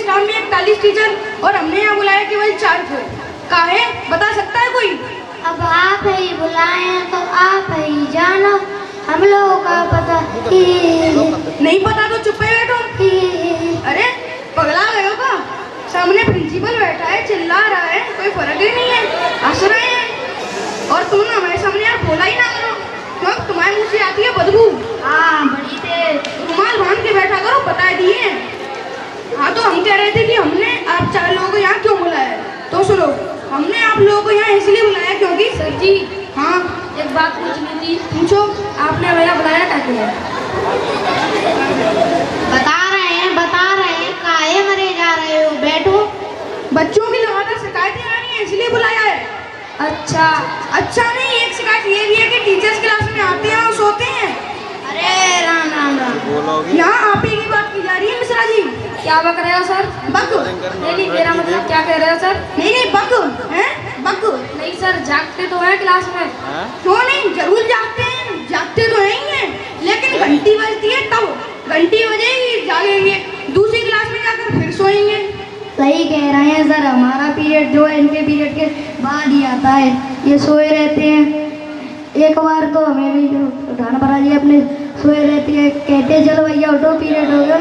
Staff में 41 teacher और हमने यहाँ बुलाया केवल 4 को। काहे बता सकता है कोई? अब आप ही बुलाए हैं तो आप ही जानो, हम लोगों का पता नहीं पता तो चुप ही बैठो। अरे पगला गए हो का? सामने प्रिंसिपल बैठा है, चिल्ला रहा है, कोई फर्क ही नहीं है, हंस रहे हैं। और तुम ना हमारे सामने यार बोला ही ना करो, क्यों तुम्हारे मुँह से आती है बदबू। हाँ बड़ी तेज। रुमाल बांध के बैठा करो, बता दिए। हाँ तो हम कह रहे थे कि हमने आप 4 लोगों को यहाँ क्यों बुलाया। तो सुनो, हमने आप लोगों को यहाँ इसलिए बुलाया क्योंकि सर जी, हाँ एक बात पूछनी थी। पूछो। आपने भैया बुलाया क्या क्यों? बता रहे हैं काहे मरे जा रहे हो, बैठो। बच्चों की लगातार शिकायतें आ रही हैं इसलिए बुलाया है। अच्छा नहीं, एक शिकायत ये भी है कि टीचर्स क्लास में आते हैं और सोते हैं। अरे राम राम राम। यहाँ आप ही की बात की जा रही है मिश्रा जी। क्या बक रहे हो सर? बक नहीं, मेरा मतलब क्या कह रहे हो सर? नहीं बक है बक। नहीं सर, जागते तो हैं क्लास में। क्यों नहीं, जरूर जागते तो नहीं है, लेकिन घंटी बजती है तब घंटी बजेगी जागेंगे, दूसरी क्लास में जाकर फिर सोएंगे। सही कह रहे हैं सर, हमारा पीरियड जो है इनके पीरियड के बाद ही आता है, ये सोए रहते हैं। एक बार तो हमें भी उठाना पड़ा जी, अपने सोए रहती है, कहते चलो भैया उठो पीरियड हो गया।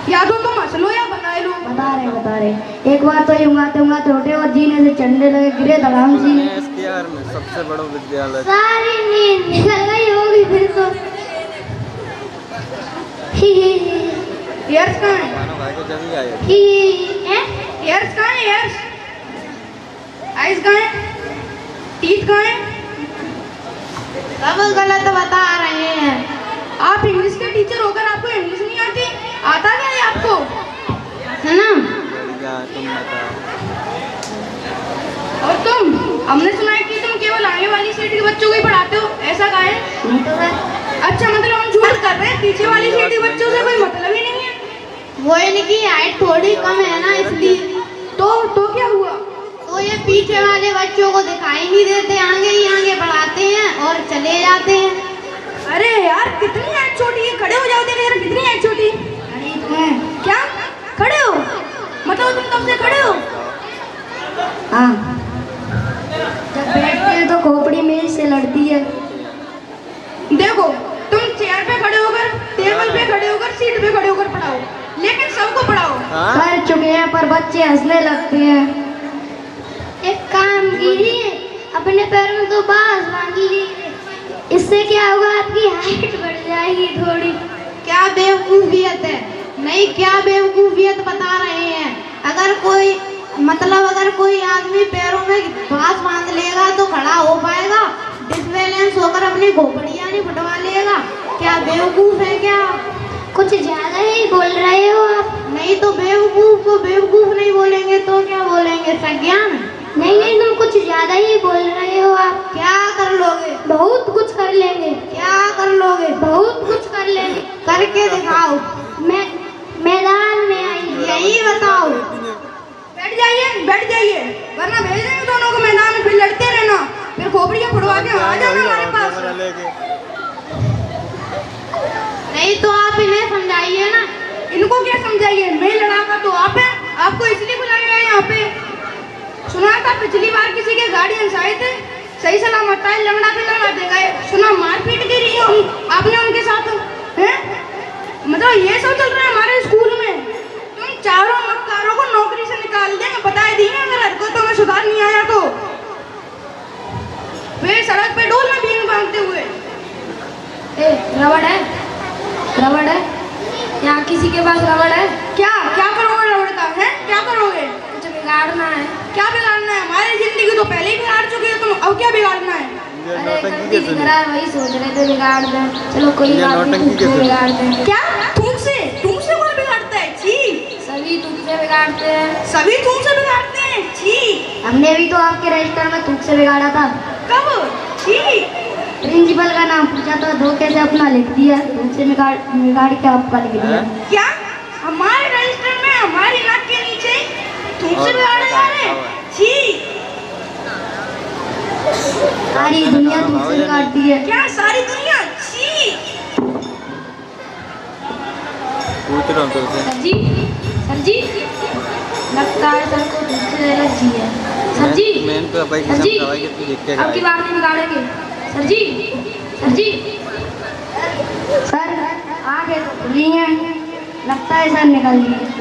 या तो तुम हंस लो या बता लो। बता रहे एक बार तो उंगाते उठे और जीने से चंडे लगे गिरे धड़ाम सी। SKR में सबसे बड़ा विद्यालय। सारी नींद निकल गई होगी फिर तो। एयर्स कहाँ है? एयर्स कहाँ है? एयर्स आइस कहाँ है? टीथ कहाँ है? सब गलत बता रहे हैं। आप इंग्लिश के टीचर होकर आपको इंग्लिश नहीं आती? आता क्या है आपको? है ना? तुम बताओ। और तुम, हमने सुना है कि तुम केवल आगे वाली सीट के बच्चों को ही पढ़ाते हो, ऐसा कहा है? नहीं तो सर, अच्छा मतलब हम झूठ कर रहे हैं, पीछे वाली सीट के बच्चों से कोई मतलब ही नहीं है। वो इनकी हाइट थोड़ी कम है ना इसलिए। तो क्या हुआ? तो ये पीछे वाले बच्चों को दिखाई नहीं देते, आगे ही आगे बढ़ाते हैं और चले जाते हैं। अरे यार कितनी हाइट छोटी है, खड़े हो जाओ। देखो यार कितनी हाइट छोटी। अरे तुम्हें क्या खड़े हो? मतलब तुम कब से खड़े हो? हाँ, जब बैठते हैं तो खोपड़ी मेज से लड़ती है। देखो तुम चेयर पे खड़े होकर, टेबल पे खड़े होकर, सीट पे खड़े होकर पढ़ाओ, लेकिन सबको पढ़ाओ। कर चुके हैं पर बच्चे हंसने लगते हैं। एक काम कीजिए, अपने पैरों में 2 बांस बांध लीजिए, इससे क्या होगा आपकी हाइट बढ़ जाएगी थोड़ी। क्या बेवकूफियत है? नहीं, क्या बेवकूफियत बता रहे हैं। अगर कोई आदमी पैरों में बांस बांध लेगा तो खड़ा हो पाएगा, डिसबैलेंस होकर अपनी घोपड़ियाँ नहीं फटवा लेगा। क्या बेवकूफ है क्या? कुछ ज्यादा ही बोल रहे हो आप। नहीं तो बेवकूफ को बेवकूफ नहीं बोलेंगे तो क्या बोलेंगे? सज्ञान। नहीं, तुम कुछ ज्यादा ही बोल रहे हो आप। क्या कर लोगे? बहुत कुछ कर लेंगे। क्या कर लोगे? बहुत कुछ कर लेंगे। करके दिखाओ। मैदान में आइए, यही बताओ। बैठ जाइए वरना भेज देंगे दोनों को मैदान में, फिर लड़ते रहना, फिर खोपड़ियाँ फुड़वा के आ जाना हमारे पास। नहीं तो आप इन्हें समझाइए ना। इनको क्या समझाइए? मैं लड़ाका तो आप है, आपको इसलिए बुलाया है यहाँ पे। सुना था पिछली बार किसी के गार्डियंस आए थे, सही सलामत आए, लंगड़ा के लंगड़ा दे गए। सुना मारपीट की रही है आपने उनके साथ, हैं? मतलब ये सब चल रहा है हमारे स्कूल में। तुम चारों मक्कारों को नौकरी से निकाल देंगे, बता दी है। अगर हरकतों में सुधार नहीं आया तो वे सड़क पे डोल में बीन बांधते हुए। रबड़ है यहाँ किसी के पास रबड़ है? क्या करोगे रबड़ का? है क्या करोगे? कुछ बिगाड़ना है। क्या बिगाड़ना है? हमारी जिंदगी तो पहले ही बिगाड़ चुकी है, तुम अब क्या बिगाड़ना है? अरे करती दिख रहा है, वही सोच रहे थे बिगाड़ दें। चलो कोई बात नहीं, तुम बिगाड़ दें। क्या थूक से कौन बिगाड़ता है? छी, सभी तुम से बिगाड़ते हैं। सभी थूक से बिगाड़ते हैं? छी, हमने भी तो आपके रजिस्टर में थूक से बिगाड़ा था। कब? छी, प्रिंसिपल का नाम पूछा तो धोखे से अपना लिख दिया, थूक से बिगाड़ के आपका लिख दिया। क्या हमारे रजिस्टर में हमारी नाक के नीचे थूक से बिगाड़े जा रहे हैं? छी, सारी दुनिया थूक से बिगाड़ती है। क्या सारी दुनिया? छी, पूछ रहा हूँ तुमसे। सर जी, सर जी, लगता है सर को दूसरे एलर्जी है। सर जी, मैंने तो भाई सर जी, दवाई कितनी देख के अब की बार नहीं बिगाड़ेंगे। सर जी, सर जी, सर आगे तो खुली हैं, लगता है सर निकल गई।